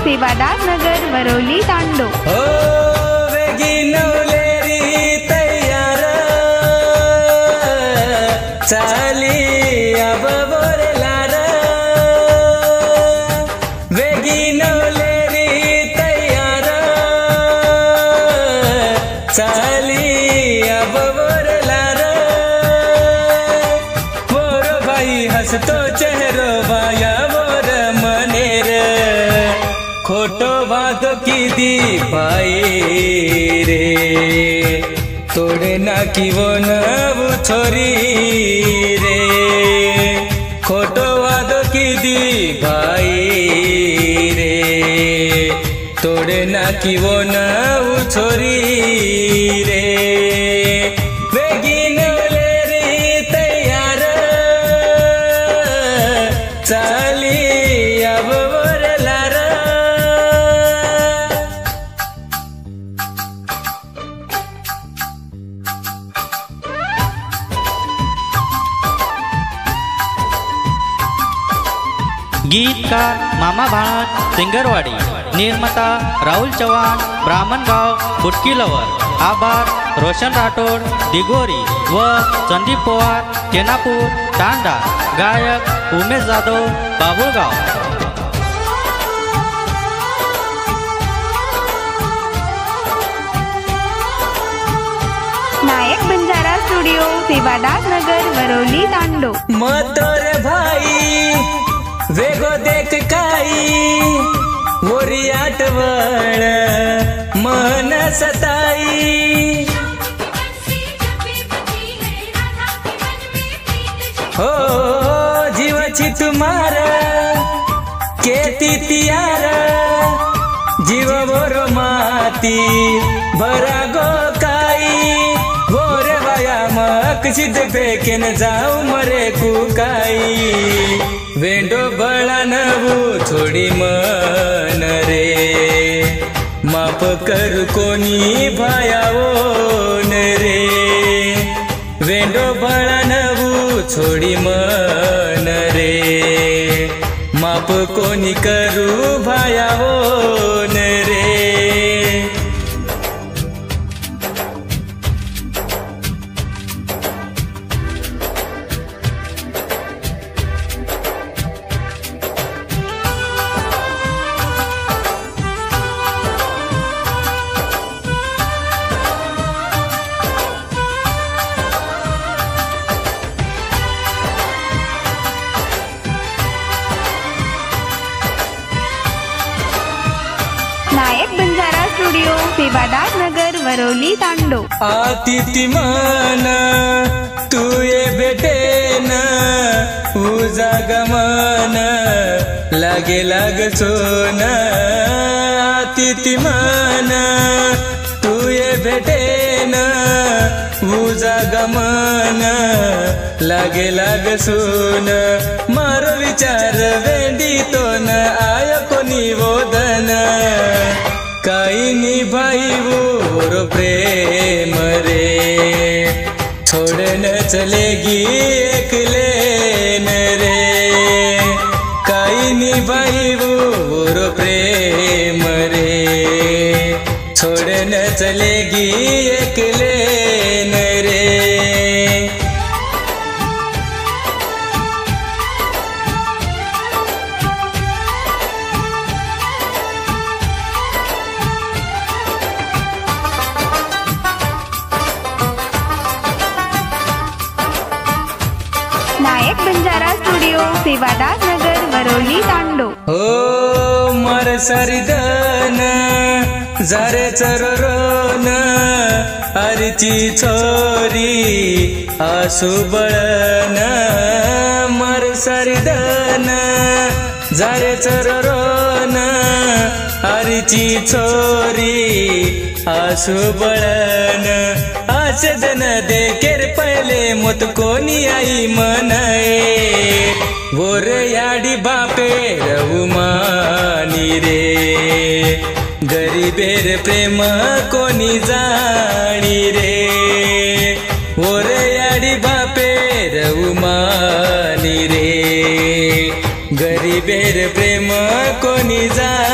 सेवादास नगर वरवली तांडो। हो वेगिनवलेरी तयार चाली अब बोरलार वेगिनवलेरी तयार चाली अब बोरलार मोर भाई हसतो चेहरो बाया मोर मनेर खोटो बातो की दी भाई रे तोड़े ना की वो नव छोरी रे खोटो बातो की दी भाई रे तोड़े ना की वो नव छोरी रे वेगिनवलेरी तैयार चाली अब बोरलार। गीतकार मामा भाणत सिंगरवाडी, निर्माता राहुल चव्हाण ब्राह्मणगाव बुटकी लवर, आभार रोशन राठोड दिगोरी व संदीप पवार केनापूर तांडा, गायक उमेश जाधव बाबुळगाव। नायक बंजारा स्टुडिओ सेवादास नगर वरवली तांडो। मतोर भाई वेगो देख काई मोरी आठवण मन सताई हो जीवाची तुम्हारा केती तियार जीव बोरो माती भरा गो काई गोरे बाया मक सिद्ध फेकेन जाऊ मरे कुकाई वेंडो बळा नवू थोडी मन रे माफ कर कोणी भायावो न रे वेंडो बळा नवू थोडी मन रे माफ कोणी करू भायावो न रे। नायक बंजारा स्टुडिओ सेवादास नगर वरवली तांडो। आतिथी मन तू ये बेटे न उजा गमन लागे लाग सोन आतिथी मन तू ये बेटे न उजा गमन लागे लाग सोन मारो विचार वेंडी तो न आय कोणी वोदन काई निभाई वो प्रेम रे छोड़ न चलेगी एकले न रे काई निभाई वो प्रेम रे छोड़ न चलेगी एकले न रे। नायक बंजारा स्टुडिओ सेवादास नगर वरवली तांडो। हो मर सरदन जारे चरोन हरची छोरी आसू बळन मर सरदन जारे चरोन हरची छोरी आसू बळन आचदन देखेर पहले मुत कोणी आई मनाए वोर याडी बापे रहुमानी रे गरीबेर प्रेम कोणी जाणी रे वोर याडी बापे रहुमानी रे गरीबेर प्रेम कोणी जाणी